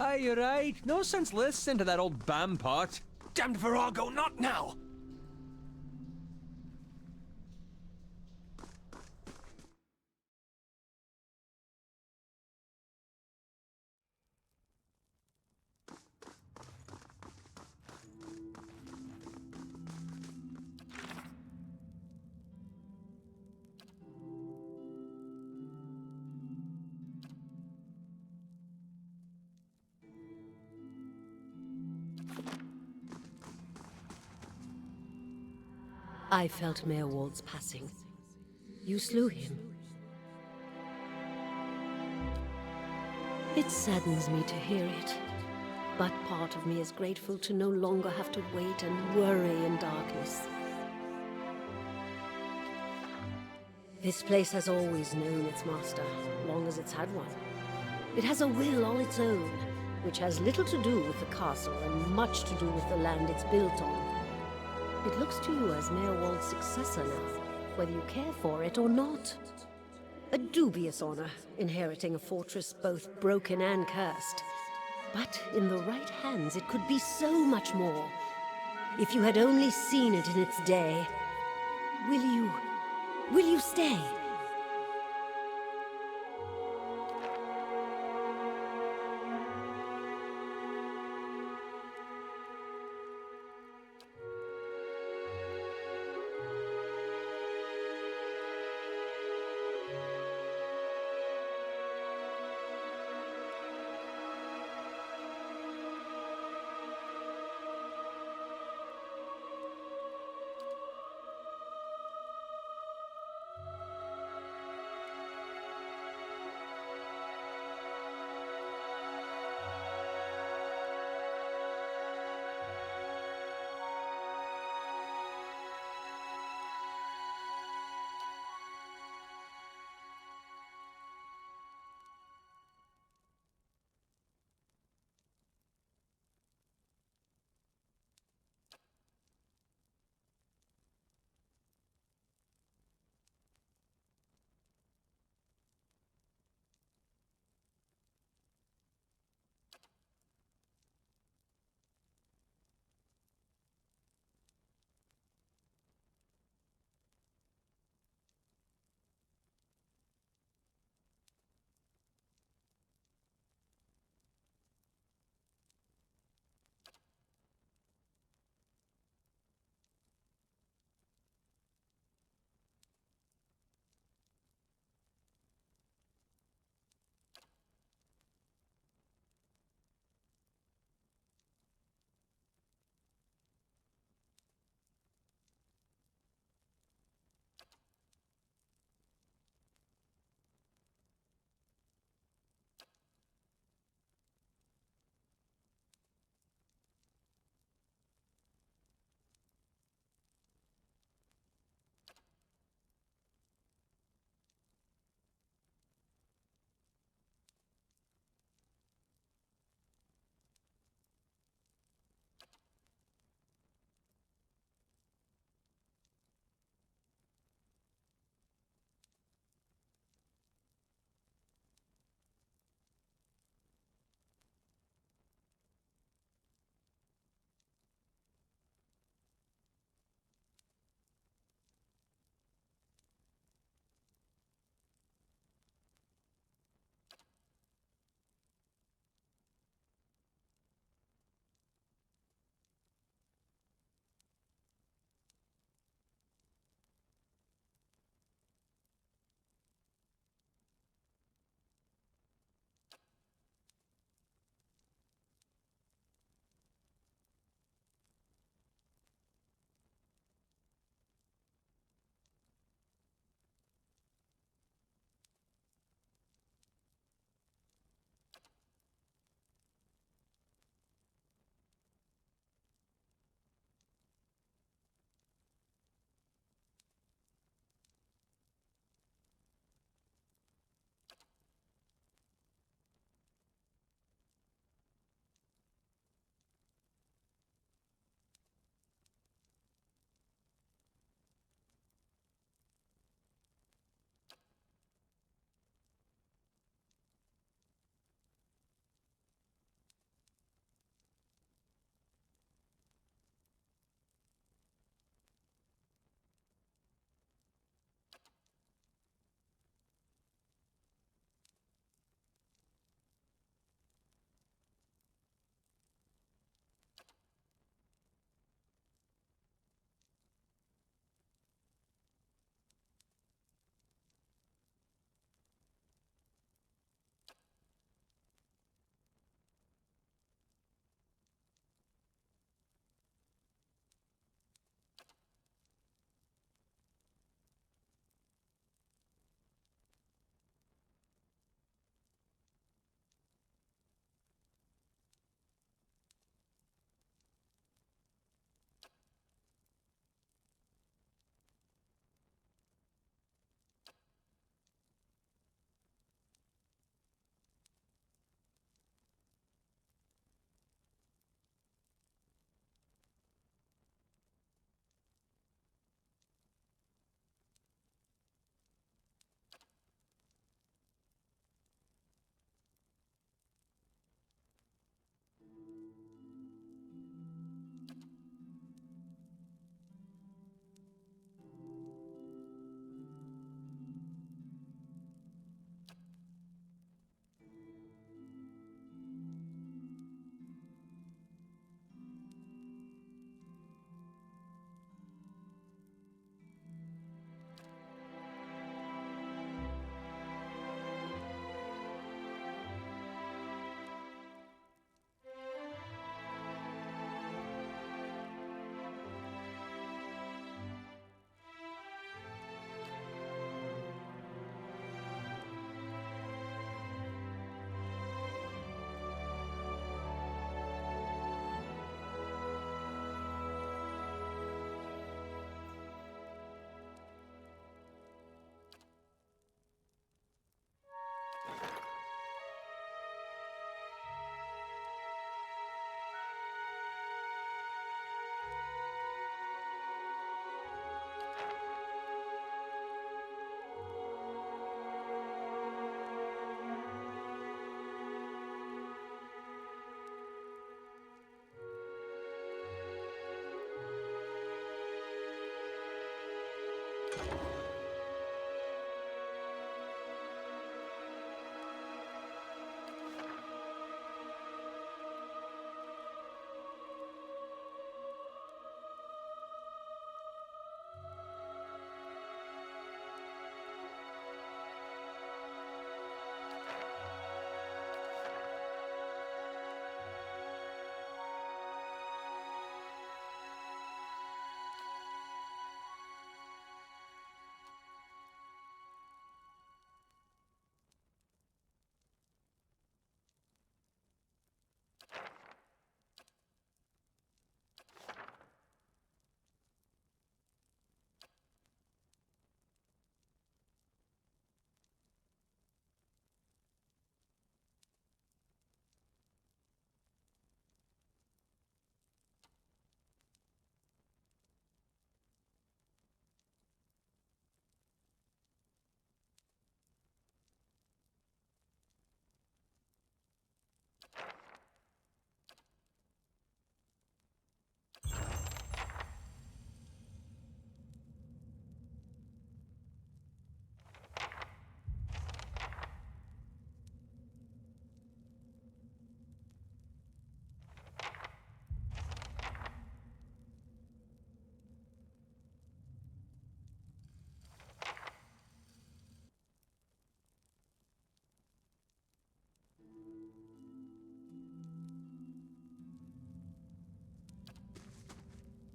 Aye, you're right. No sense listening to that old bam pot. Damned virago, not now! I felt Mayorwald's passing. You slew him. It saddens me to hear it, but part of me is grateful to no longer have to wait and worry in darkness. This place has always known its master, long as it's had one. It has a will all its own, which has little to do with the castle and much to do with the land it's built on. It looks to you as Mayorwald's successor now, whether you care for it or not. A dubious honor, inheriting a fortress both broken and cursed. But in the right hands, it could be so much more. If you had only seen it in its day. Will you stay?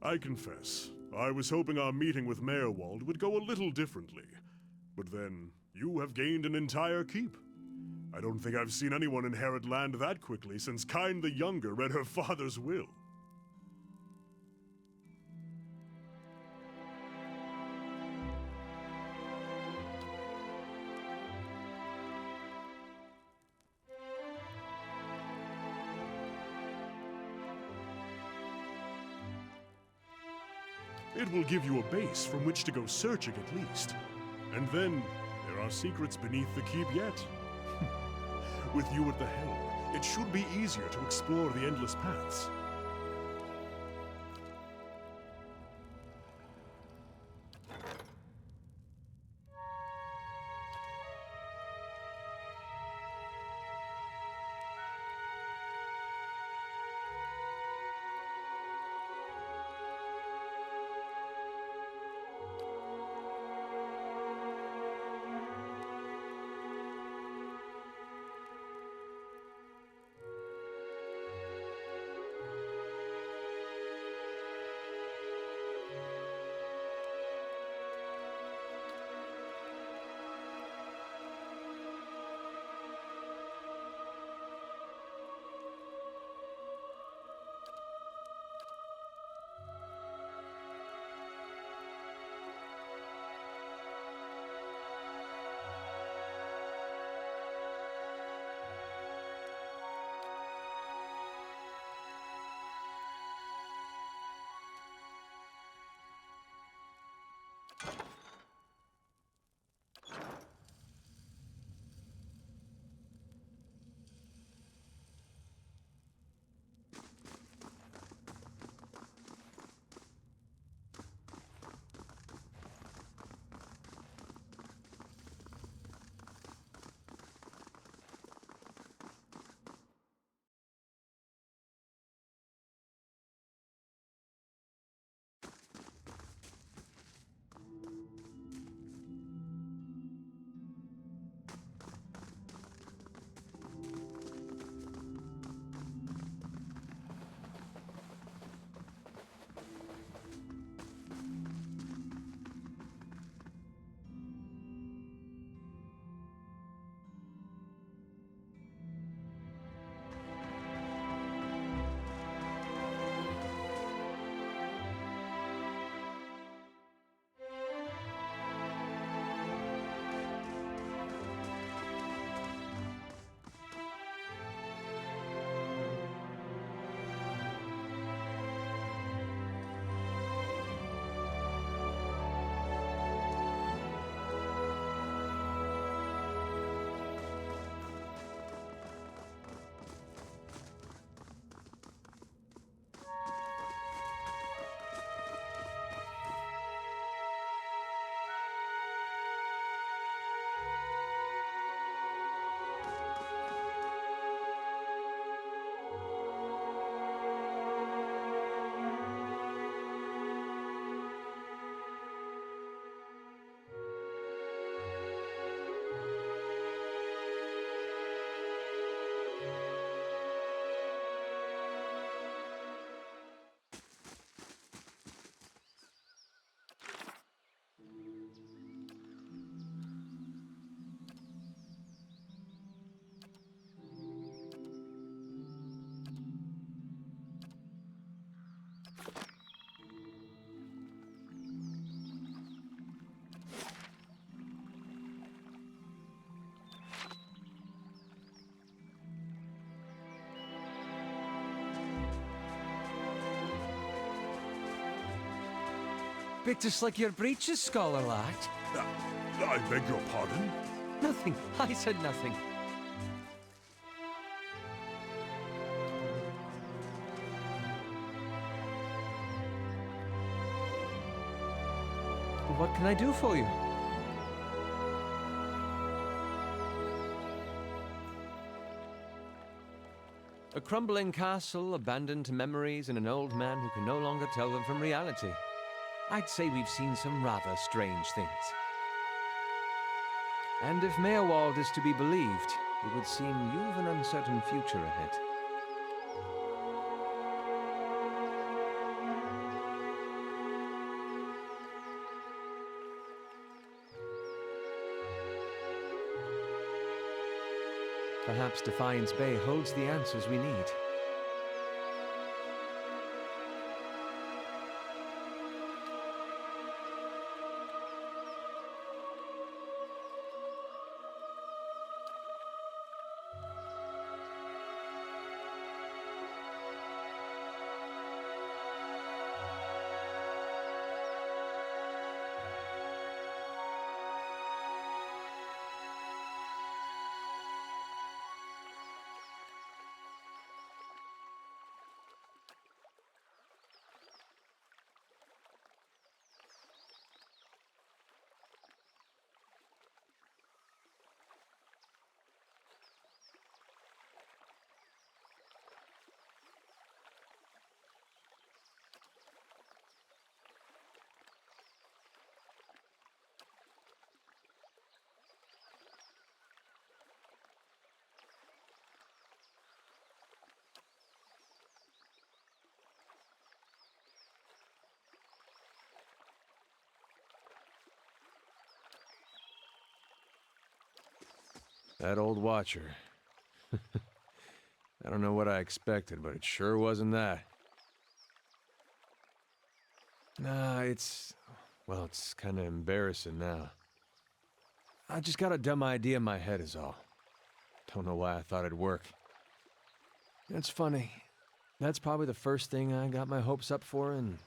I confess, I was hoping our meeting with Mayorwald would go a little differently. But then, you have gained an entire keep. I don't think I've seen anyone inherit land that quickly since Kyne the Younger read her father's will. It will give you a base from which to go searching at least. And then, there are secrets beneath the keep yet. With you at the helm, it should be easier to explore the endless paths. Bit to slick your breeches, scholar lad. I beg your pardon? Nothing. I said nothing. What can I do for you? A crumbling castle abandoned to memories and an old man who can no longer tell them from reality. I'd say we've seen some rather strange things. And if Mayorwald is to be believed, it would seem you've an uncertain future ahead. Perhaps Defiance Bay holds the answers we need. That old watcher. I don't know what I expected, but it sure wasn't that. Nah, well, it's kind of embarrassing now. I just got a dumb idea in my head is all. Don't know why I thought it'd work. It's funny. That's probably the first thing I got my hopes up for in,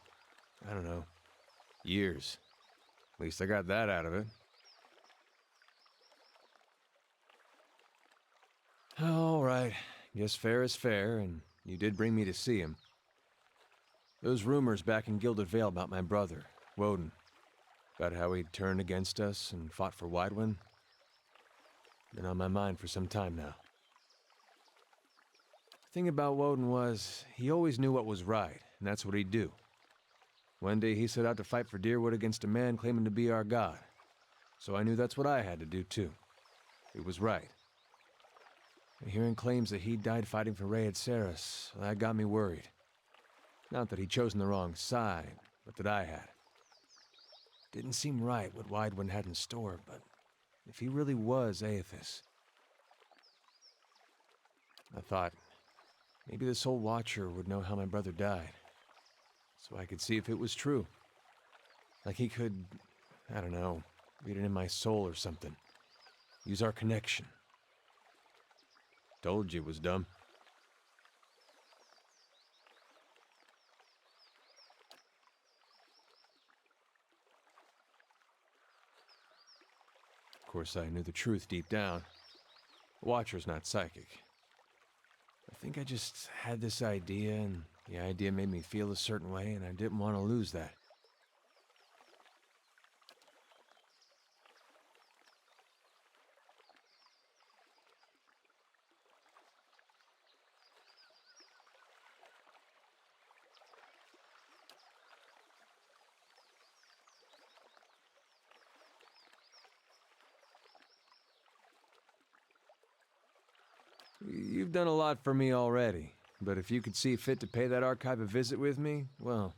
I don't know, years. At least I got that out of it. All right. Guess fair is fair, and you did bring me to see him. Those rumors back in Gilded Vale about my brother, Woden, about how he'd turned against us and fought for Widewind, been on my mind for some time now. The thing about Woden was, he always knew what was right, and that's what he'd do. One day he set out to fight for Deerwood against a man claiming to be our god, so I knew that's what I had to do too. It was right. And hearing claims that he died fighting for Rhea Ceres, that got me worried. Not that he'd chosen the wrong side, but that I had. Didn't seem right what Widewind had in store, but if he really was Aethys, I thought maybe this old Watcher would know how my brother died, so I could see if it was true. Like he could, I don't know, read it in my soul or something. Use our connection. Told you it was dumb. Of course, I knew the truth deep down. The Watcher's not psychic. I think I just had this idea, and the idea made me feel a certain way, and I didn't want to lose that. You've done a lot for me already, but if you could see fit to pay that archive a visit with me, well,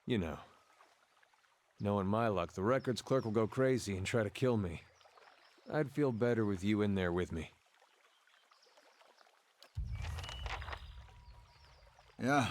you know. Knowing my luck, the records clerk will go crazy and try to kill me. I'd feel better with you in there with me. Yeah.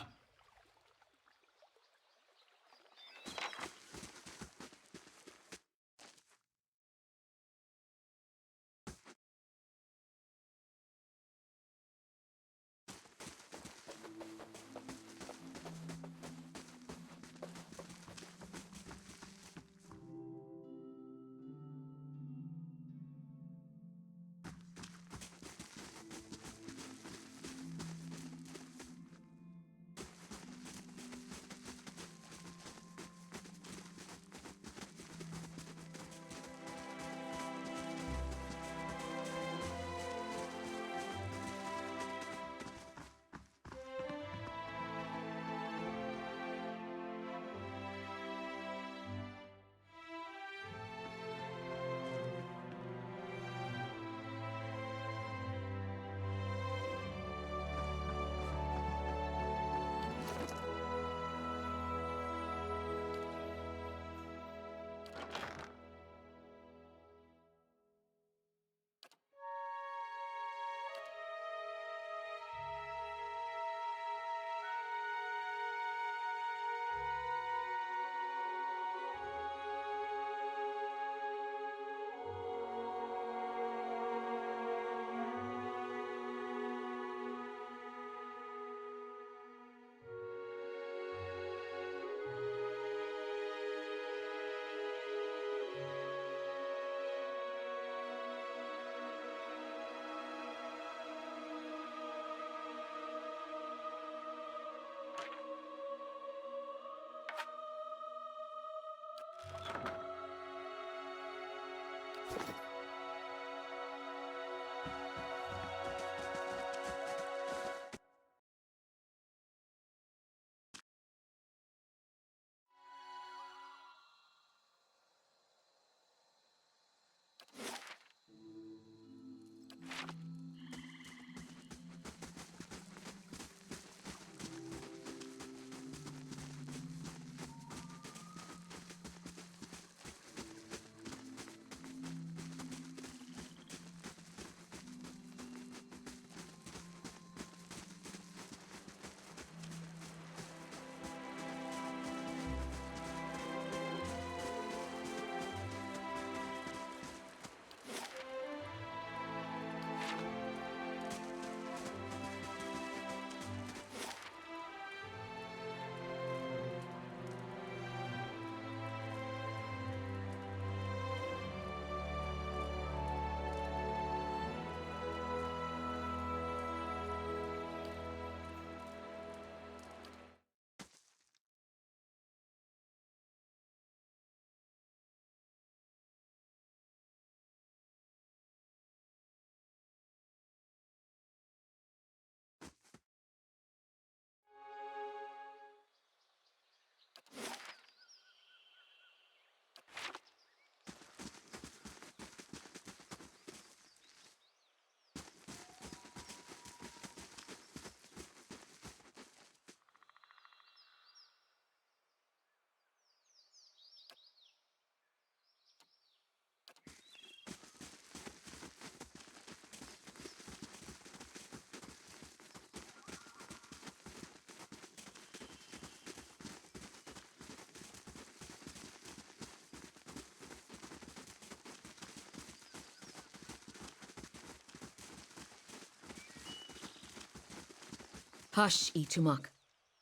Hush, Itumok.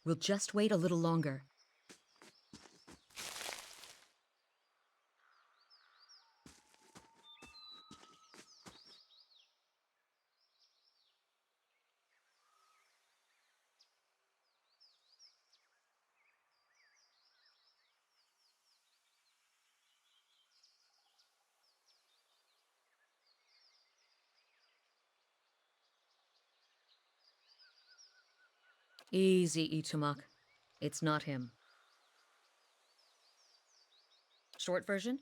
We'll just wait a little longer. Easy, Itumok. It's not him. Short version?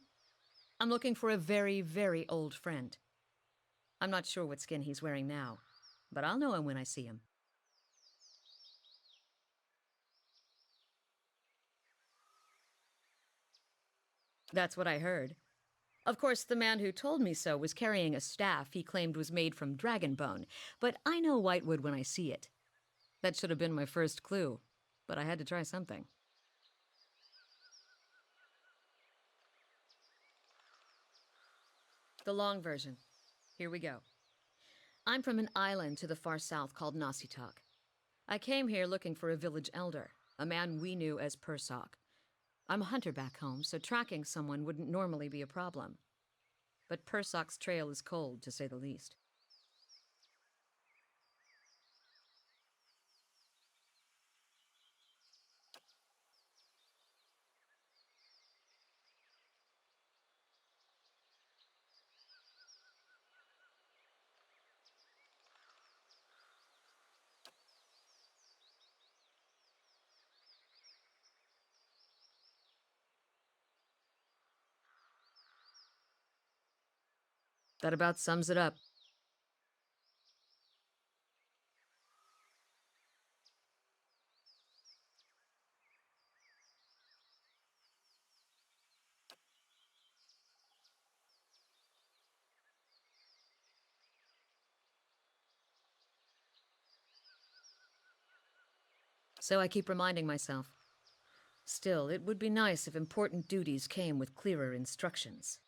I'm looking for a very, very old friend. I'm not sure what skin he's wearing now, but I'll know him when I see him. That's what I heard. Of course, the man who told me so was carrying a staff he claimed was made from dragon bone, but I know whitewood when I see it. That should have been my first clue, but I had to try something. The long version. Here we go. I'm from an island to the far south called Nasitok. I came here looking for a village elder, a man we knew as Persok. I'm a hunter back home, so tracking someone wouldn't normally be a problem. But Persok's trail is cold, to say the least. That about sums it up. So I keep reminding myself. Still, it would be nice if important duties came with clearer instructions.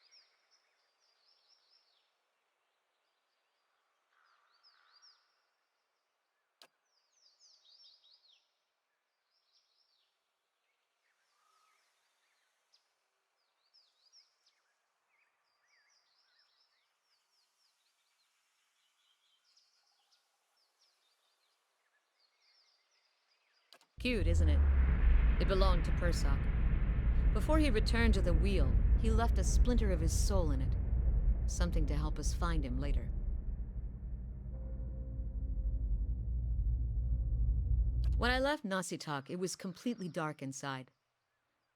Cute, isn't it? It belonged to Persok. Before he returned to the wheel, he left a splinter of his soul in it. Something to help us find him later. When I left Nasitok, it was completely dark inside.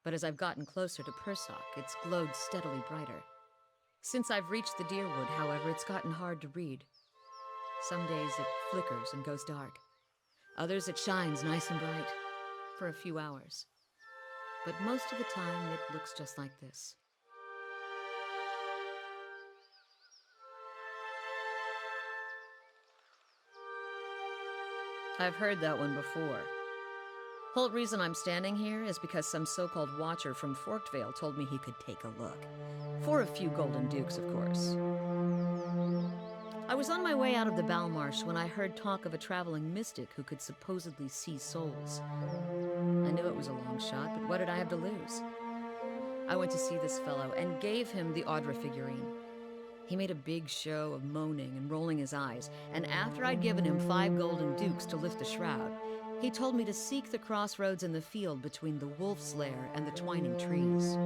But as I've gotten closer to Persok, it's glowed steadily brighter. Since I've reached the Deerwood, however, it's gotten hard to read. Some days it flickers and goes dark. Others it shines nice and bright, for a few hours. But most of the time it looks just like this. I've heard that one before. Whole reason I'm standing here is because some so-called watcher from Forkvale told me he could take a look. For a few golden dukes, of course. I was on my way out of the Balmarsh when I heard talk of a traveling mystic who could supposedly see souls. I knew it was a long shot, but what did I have to lose? I went to see this fellow and gave him the Audra figurine. He made a big show of moaning and rolling his eyes, and after I'd given him 5 golden dukes to lift the shroud, he told me to seek the crossroads in the field between the wolf's lair and the twining trees.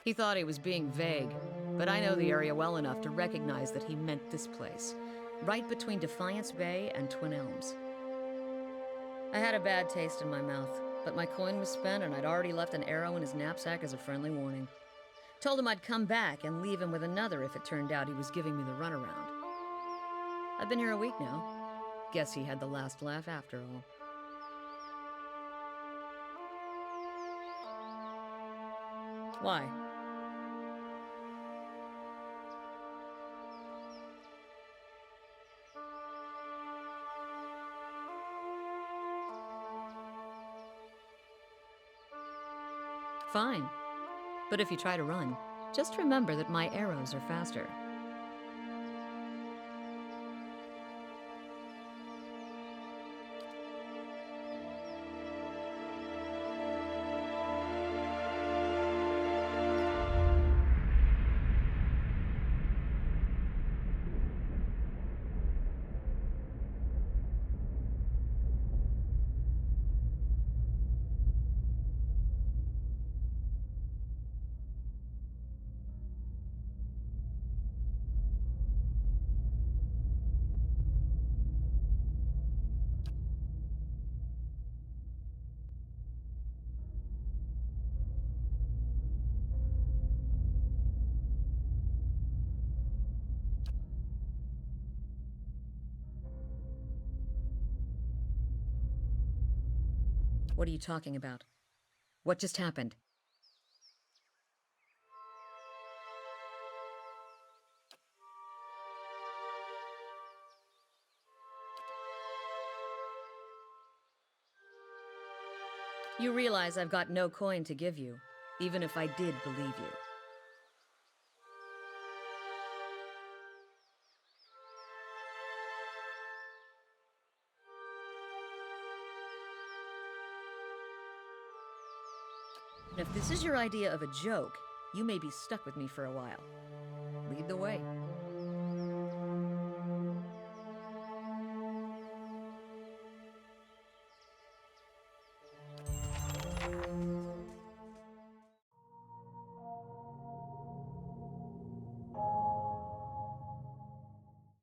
He thought he was being vague, but I know the area well enough to recognize that he meant this place, right between Defiance Bay and Twin Elms. I had a bad taste in my mouth, but my coin was spent and I'd already left an arrow in his knapsack as a friendly warning. Told him I'd come back and leave him with another if it turned out he was giving me the runaround. I've been here a week now. Guess he had the last laugh after all. Why? Fine. But if you try to run, just remember that my arrows are faster. What are you talking about? What just happened? You realize I've got no coin to give you, even if I did believe you. And if this is your idea of a joke, you may be stuck with me for a while. Lead the way.